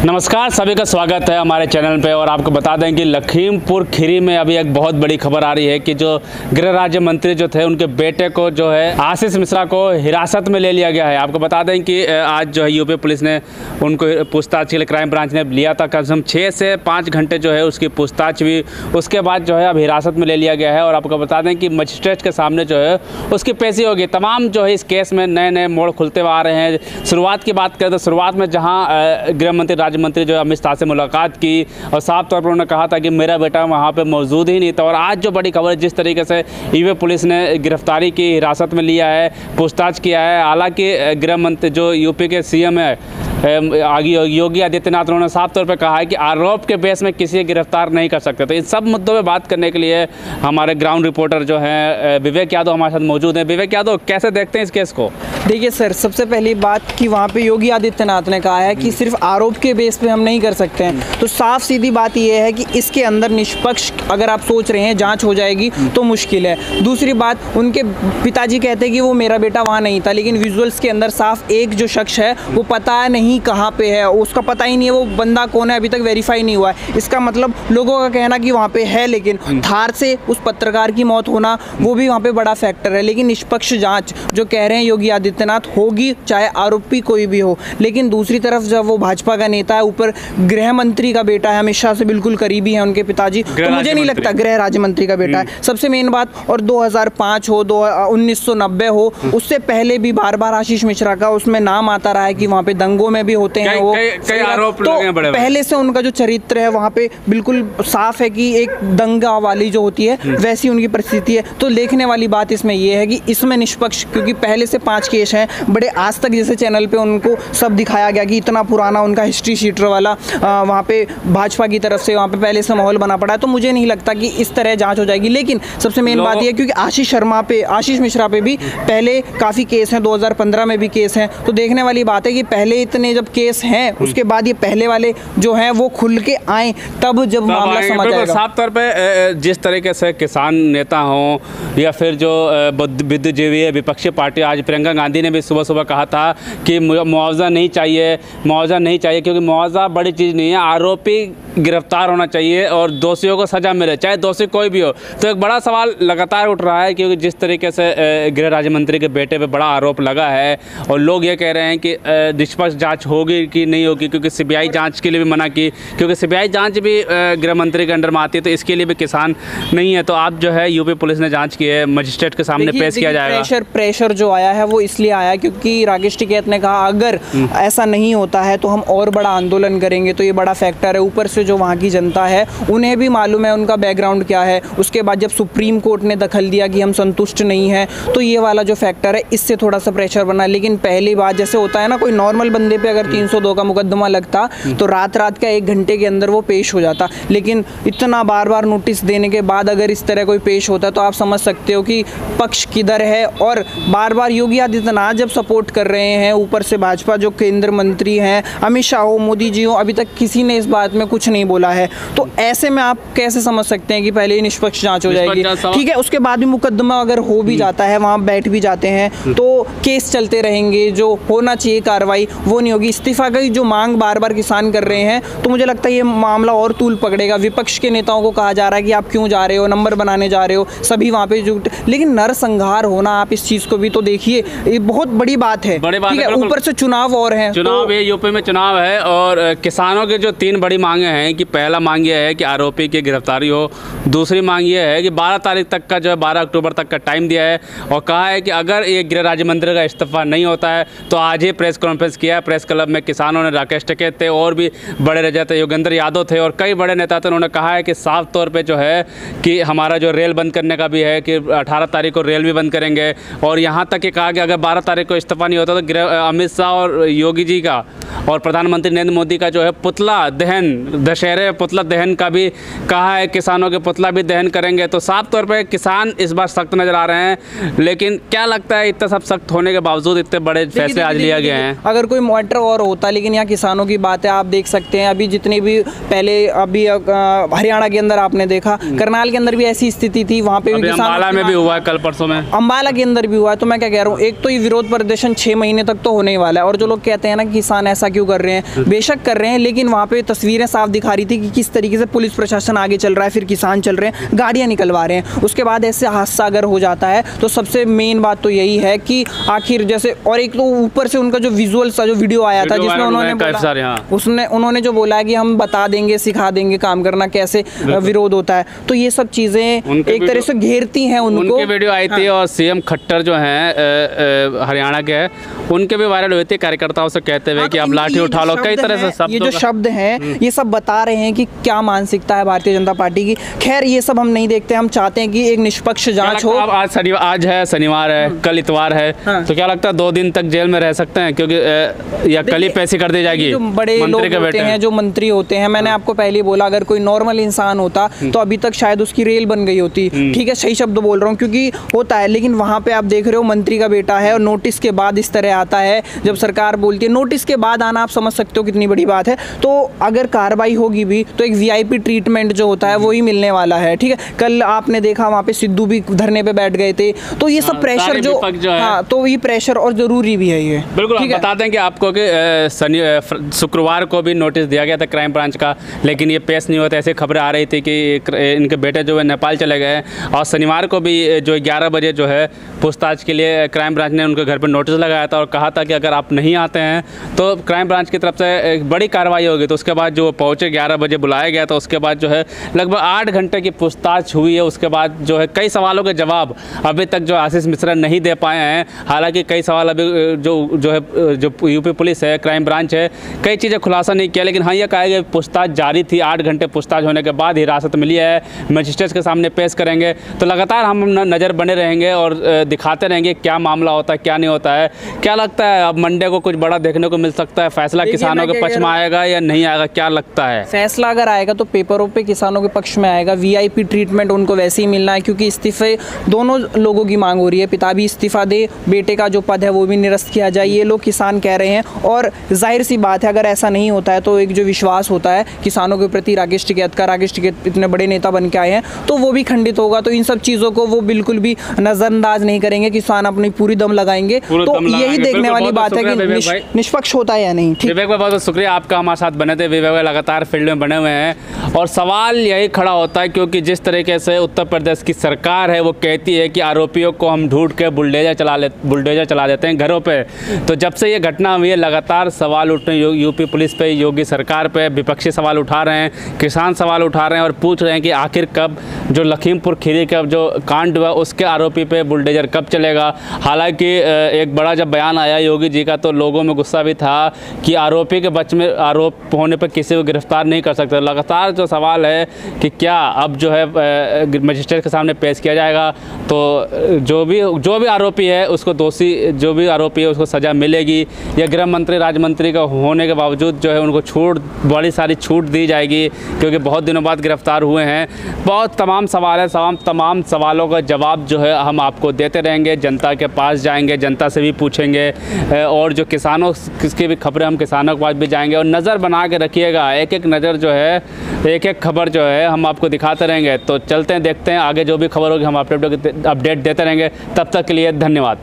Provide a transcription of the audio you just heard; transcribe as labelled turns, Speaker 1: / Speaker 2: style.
Speaker 1: नमस्कार, सभी का स्वागत है हमारे चैनल पे। और आपको बता दें कि लखीमपुर खीरी में अभी एक बहुत बड़ी खबर आ रही है कि जो गृह राज्य मंत्री जो थे उनके बेटे को जो है आशीष मिश्रा को हिरासत में ले लिया गया है। आपको बता दें कि आज जो है यूपी पुलिस ने उनको पूछताछ के लिए क्राइम ब्रांच ने लिया था। कम से कम 6 से 5 घंटे जो है उसकी पूछताछ हुई। उसके बाद जो है अब हिरासत में ले लिया गया है और आपको बता दें कि मजिस्ट्रेट के सामने जो है उसकी पेशी होगी। तमाम जो है इस केस में नए नए मोड़ खुलते हुए आ रहे हैं। शुरुआत की बात करें तो शुरुआत में जहाँ गृह मंत्री मंत्री जो अमित शाह से मुलाकात की और साफ तौर पर उन्होंने कहा था कि मेरा बेटा वहां पे मौजूद ही नहीं था। और आज जो बड़ी खबर जिस तरीके से यूपी पुलिस ने गिरफ्तारी की, हिरासत में लिया है, पूछताछ किया है। हालांकि गृह मंत्री जो यूपी के सीएम है योगी आदित्यनाथ, उन्होंने साफ तौर पर कहा है कि आरोप के बेस में किसी को गिरफ्तार नहीं कर सकते। तो इन सब मुद्दों पे बात करने के लिए हमारे ग्राउंड रिपोर्टर जो हैं विवेक यादव हमारे साथ मौजूद हैं। विवेक यादव, कैसे देखते हैं इस केस को?
Speaker 2: देखिए सर, सबसे पहली बात कि वहाँ पे योगी आदित्यनाथ ने कहा है कि सिर्फ आरोप के बेस पे हम नहीं कर सकते हैं। तो साफ सीधी बात यह है कि इसके अंदर निष्पक्ष अगर आप सोच रहे हैं जांच हो जाएगी तो मुश्किल है। दूसरी बात, उनके पिताजी कहते हैं कि वो मेरा बेटा वहाँ नहीं था, लेकिन विजुअल्स के अंदर साफ एक जो शख्स है वो पता नहीं कहाँ पे है, उसका पता ही नहीं है वो बंदा कौन है, अभी तक वेरीफाई नहीं हुआ है। इसका मतलब लोगों का कहना कि वहाँ पे है, लेकिन थार से उस पत्रकार की मौत होना वो भी वहाँ पे बड़ा फैक्टर है। लेकिन निष्पक्ष जांच जो कह रहे हैं योगी आदित्यनाथ होगी, चाहे आरोपी कोई भी हो। लेकिन दूसरी तरफ जब वो भाजपा का नेता है, ऊपर गृह मंत्री का बेटा है, अमित शाह से बिल्कुल करीबी है उनके पिताजी, तो मुझे नहीं लगता गृह राज्य मंत्री का बेटा है। सबसे मेन बात, और 2005 हो 1990 हो, उससे पहले भी बार बार आशीष मिश्रा का उसमें नाम आता रहा है कि वहाँ पे दंगों में भी होते हैं वो
Speaker 1: कई आरोप
Speaker 2: तो
Speaker 1: लगे बड़े।
Speaker 2: पहले से उनका जो चरित्र है वहाँ पे बिल्कुल साफ है कि एक दंगा वाली जो होती है वैसी उनकी परिस्थिति है। तो देखने वाली बात इसमें यह है कि इसमें निष्पक्ष, क्योंकि पहले से 5 केस हैं बड़े, आज तक जैसे चैनल पे उनको सब दिखाया गया कि इतना पुराना उनका हिस्ट्री शीटर वाला वहाँ पे भाजपा की तरफ से वहाँ पे पहले से माहौल बना पड़ा है। तो मुझे नहीं लगता कि इस तरह जांच हो जाएगी। लेकिन सबसे मेन बात यह, क्योंकि आशीष मिश्रा पे भी पहले काफ़ी केस हैं, 2015 में भी केस हैं। तो देखने वाली बात है कि पहले इतने जब केस हैं उसके बाद ये पहले वाले जो हैं वो खुल के आए, तब जब मामला समझ आएगा।
Speaker 1: साफ तौर पे जिस तरीके से किसान नेता हों या फिर जो बुद्धिजीवी है, विपक्षी पार्टी, आज प्रियंका गांधी ने भी सुबह सुबह कहा था कि मुआवजा नहीं चाहिए, क्योंकि मुआवजा बड़ी चीज़ नहीं है, आरोपी गिरफ्तार होना चाहिए और दोषियों को सजा मिले, चाहे दोषी कोई भी हो। तो एक बड़ा सवाल लगातार उठ रहा है, क्योंकि जिस तरीके से गृह राज्य मंत्री के बेटे पे बड़ा आरोप लगा है और लोग ये कह रहे हैं कि निष्पक्ष जांच होगी कि नहीं होगी, क्योंकि सीबीआई जांच के लिए भी मना की, क्योंकि सीबीआई जांच भी गृह मंत्री के अंडर में आती है, तो इसके लिए भी किसान नहीं है। तो आप जो है यूपी पुलिस ने जांच की है, मजिस्ट्रेट के सामने पेश किया जाएगा।
Speaker 2: प्रेशर जो आया है वो इसलिए आया क्योंकि राकेश टिकैत ने कहा अगर ऐसा नहीं होता है तो हम और बड़ा आंदोलन करेंगे। तो ये बड़ा फैक्टर है। ऊपर से जो वहाँ की जनता है उन्हें भी मालूम है उनका बैकग्राउंड क्या है। उसके बाद जब सुप्रीम कोर्ट ने दखल दिया कि हम संतुष्ट नहीं है, तो ये वाला जो फैक्टर है इससे थोड़ा सा प्रेशर बना। लेकिन पहली बात, जैसे होता है ना, कोई नॉर्मल बंदे पे अगर 302 का मुकदमा लगता तो रात का 1 घंटे के अंदर वो पेश हो जाता। लेकिन इतना बार बार नोटिस देने के बाद अगर इस तरह कोई पेश होता तो आप समझ सकते हो कि पक्ष किधर है। और बार बार योगी आदित्यनाथ जब सपोर्ट कर रहे हैं, ऊपर से भाजपा जो केंद्र मंत्री हैं, अमित शाह हो, मोदी जी हो, अभी तक किसी ने इस बात में कुछ नहीं बोला है। तो ऐसे में आप कैसे समझ सकते हैं कि पहले ही निष्पक्ष जांच हो जाएगी? ठीक है, उसके बाद भी मुकदमा अगर हो भी जाता है, वहाँ बैठ भी जाते हैं, तो केस चलते रहेंगे, जो होना चाहिए कार्रवाई वो नहीं होगी। इस्तीफा की जो मांग बार बार किसान कर रहे हैं, तो मुझे लगता है ये मामला और तूल पकड़ेगा। विपक्ष के नेताओं को कहा जा रहा है कि आप क्यों जा रहे हो, नंबर बनाने जा रहे हो, सभी वहाँ पे जुट, लेकिन नरसंहार होना, आप इस चीज़ को भी तो देखिए, ये बहुत बड़ी बात है। ऊपर से चुनाव और है,
Speaker 1: चुनाव है, यूपी में चुनाव है। और किसानों की जो 3 बड़ी मांगे हैं कि पहला मांग यह है कि आरोपी की गिरफ्तारी हो, दूसरी मांग यह है कि 12 तारीख तक का जो है 12 अक्टूबर तक का टाइम दिया है और कहा है कि अगर ये गृह राज्य मंत्री का इस्तीफा नहीं होता है तो आज ही प्रेस कॉन्फ्रेंस किया है। प्रेस क्लब में किसानों ने, राकेश टिकैत थे और भी बड़े नेता थे, योगेंद्र यादव थे और कई बड़े नेता थे, उन्होंने कहा है कि साफ तौर पे जो है कि हमारा जो रेल बंद करने का भी है कि 18 तारीख को रेल भी बंद करेंगे। और यहाँ तक कि कहा कि अगर 12 तारीख को इस्तीफा नहीं होता तो अमित शाह और योगी जी का और प्रधानमंत्री नरेंद्र मोदी का जो है पुतला दहन दशहरे में पुतला दहन का भी कहा है, किसानों के पुतला भी दहन करेंगे। तो साफ तौर पे किसान इस बार सख्त नज़र आ रहे हैं। लेकिन क्या लगता है इतना सब सख्त होने के बावजूद इतने बड़े फैसले आज लिया गए हैं?
Speaker 2: अगर कोई मैटर और होता, लेकिन यहाँ किसानों की बात है। आप देख सकते हैं अभी जितनी भी पहले अभी हरियाणा के अंदर आपने देखा, करनाल के अंदर भी ऐसी स्थिति थी, वहाँ पे भी
Speaker 1: अम्बाला में भी हुआ है, कल परसों में
Speaker 2: अम्बाला के अंदर भी हुआ है। तो मैं क्या कह रहा हूँ, एक तो ये विरोध प्रदर्शन 6 महीने तक तो होने ही वाला है। और जो लोग कहते हैं ना किसान ऐसा क्यों कर रहे हैं, बेशक कर रहे हैं, लेकिन वहाँ पे तस्वीरें साफ दिखा रही थी कि किस तरीके से पुलिस प्रशासन आगे चल रहा है, फिर किसान चल रहे हैं, गाड़ियाँ निकलवा रहे हैं। उसके बाद ऐसे हादसा अगर हो जाता है तो सबसे मेन बात तो यही है कि आखिर जैसे, और एक तो ऊपर से उनका जो विजुअल्स जो वीडियो आया था जिसमें उन्होंने जो बोला है कि हम बता देंगे, सिखा देंगे काम करना कैसे विरोध होता है। तो ये सब चीजें एक तरह से घेरती हैं उनको।
Speaker 1: उनकी वीडियो आई थी और सीएम खट्टर जो हैं हरियाणा के हैं, उनके भी वायरल हुए थे, कार्यकर्ताओं से कहते हुए कि अब लाठी उठा लो, कई तरह से शब्द,
Speaker 2: ये जो शब्द हैं ये सब बता रहे हैं कि क्या मानसिकता है भारतीय जनता पार्टी की। खैर ये सब हम नहीं देखते, हम चाहते हैं कि एक निष्पक्ष जांच हो।
Speaker 1: आज है शनिवार है, कल इतवार है, तो क्या लगता है 2 दिन तक जेल में रह सकते हैं? क्योंकि या कल ही पैसे कर दी जाएगी।
Speaker 2: जो बड़े लोग होते हैं, जो मंत्री होते हैं, मैंने आपको पहले बोला, अगर कोई नॉर्मल इंसान होता तो अभी तक शायद उसकी रेल बन गई होती। ठीक है, सही शब्द बोल रहा हूँ क्योंकि होता है, लेकिन वहाँ पे आप देख रहे हो मंत्री का बेटा है और नोटिस के बाद इस तरह आता है। जब सरकार बोलती है नोटिस के बाद आना, आप समझ सकते हो कितनी बड़ी बात है। तो अगर कार्रवाई होगी भी तो एक वीआईपी ट्रीटमेंट जो होता है वो ही मिलने वाला है। ठीक है, कल आपने देखा वहाँ पे सिद्धू भी धरने पे बैठ गए थे। तो ये सब प्रेशर जो हाँ, तो ये प्रेशर और जरूरी भी है ये।
Speaker 1: बिल्कुल, बता दें कि आपको कि शुक्रवार को भी नोटिस दिया गया था क्राइम ब्रांच का, लेकिन ये पेश नहीं होता। ऐसे खबरें आ रही थी कि इनके बेटे जो है नेपाल चले गए, और शनिवार को भी जो 11 बजे जो है पूछताछ के लिए क्राइम ब्रांच ने उनके घर पर नोटिस लगाया था और कहा था कि अगर आप नहीं आते हैं तो क्राइम ब्रांच की तरफ से एक बड़ी कार्रवाई होगी। तो उसके बाद जो पहुँचे 11 बजे बुलाया गया, तो उसके बाद जो है लगभग 8 घंटे की पूछताछ हुई है। उसके बाद जो है कई सवालों के जवाब अभी तक जो आशीष मिश्रा नहीं दे पाए हैं। हालांकि कई सवाल अभी जो यूपी पुलिस है, क्राइम ब्रांच है, कई चीज़ें खुलासा नहीं किया, लेकिन हाँ ये कहा गया पूछताछ जारी थी। 8 घंटे पूछताछ होने के बाद हिरासत मिली है, मजिस्ट्रेट के सामने पेश करेंगे। तो लगातार हम नज़र बने रहेंगे और दिखाते रहेंगे क्या मामला होता है, क्या नहीं होता है। क्या लगता है अब मंडे को कुछ बड़ा देखने को मिल सकता है? फैसला किसानों के पक्ष में आएगा या नहीं आएगा, क्या लगता है?
Speaker 2: फैसला अगर आएगा तो पेपरों पे किसानों के पक्ष में आएगा। वीआईपी ट्रीटमेंट उनको वैसे ही मिलना है, क्योंकि इस्तीफे दोनों लोगों की मांग हो रही है। पिता भी इस्तीफा दे, बेटे का जो पद है वो भी निरस्त किया जाए, ये लोग किसान कह रहे हैं। और जाहिर सी बात है अगर ऐसा नहीं होता है तो एक जो विश्वास होता है किसानों के प्रति राकेश टिकैत इतने बड़े नेता बन के आए हैं, तो वो भी खंडित होगा। तो इन सब चीज़ों को वो बिल्कुल भी नज़रअंदाज नहीं करेंगे, किसान अपनी पूरी दम लगाएंगे। तो यही देखने वाली बात है कि निष्पक्ष होता है या नहीं।
Speaker 1: विवेक भाई, बहुत बहुत शुक्रिया आपका हमारे साथ बने थे। विवेक भाई लगातार फील्ड में बने हुए हैं और सवाल यही खड़ा होता है क्योंकि जिस तरीके से उत्तर प्रदेश की सरकार है वो कहती है कि आरोपियों को हम ढूंढ के बुलडोजर चला देते हैं घरों पे। तो जब से ये घटना हुई है लगातार सवाल उठ रहे हैं यूपी पुलिस पे, योगी सरकार पे, विपक्षी सवाल उठा रहे हैं, किसान सवाल उठा रहे हैं और पूछ रहे हैं कि आखिर कब जो लखीमपुर खीरी का जो कांड हुआ उसके आरोपी पे बुलडोजर कब चलेगा। हालांकि एक बड़ा जब बयान आया योगी जी का तो लोगों में गुस्सा भी था कि आरोपी के बच में आरोप होने पर किसी को गिरफ्तार नहीं कर सकते। लगातार जो सवाल है कि क्या अब जो है मजिस्ट्रेट के सामने पेश किया जाएगा तो जो भी आरोपी है उसको जो भी आरोपी है उसको सज़ा मिलेगी, या गृह मंत्री राज्य मंत्री का होने के बावजूद जो है उनको बड़ी सारी छूट दी जाएगी क्योंकि बहुत दिनों बाद गिरफ्तार हुए हैं। बहुत तमाम सवाल है, तमाम सवालों का जवाब जो है हम आपको देते रहेंगे, जनता के पास जाएंगे, जनता से भी पूछेंगे और जो किसानों की भी खबरें हम किसानों के पास भी जाएंगे। और नज़र बना के रखिएगा, एक नज़र जो है एक खबर जो है हम आपको दिखाते रहेंगे। तो चलते हैं, देखते हैं आगे जो भी खबर होगी हम अपडेट देते रहेंगे। तब तक के लिए धन्यवाद।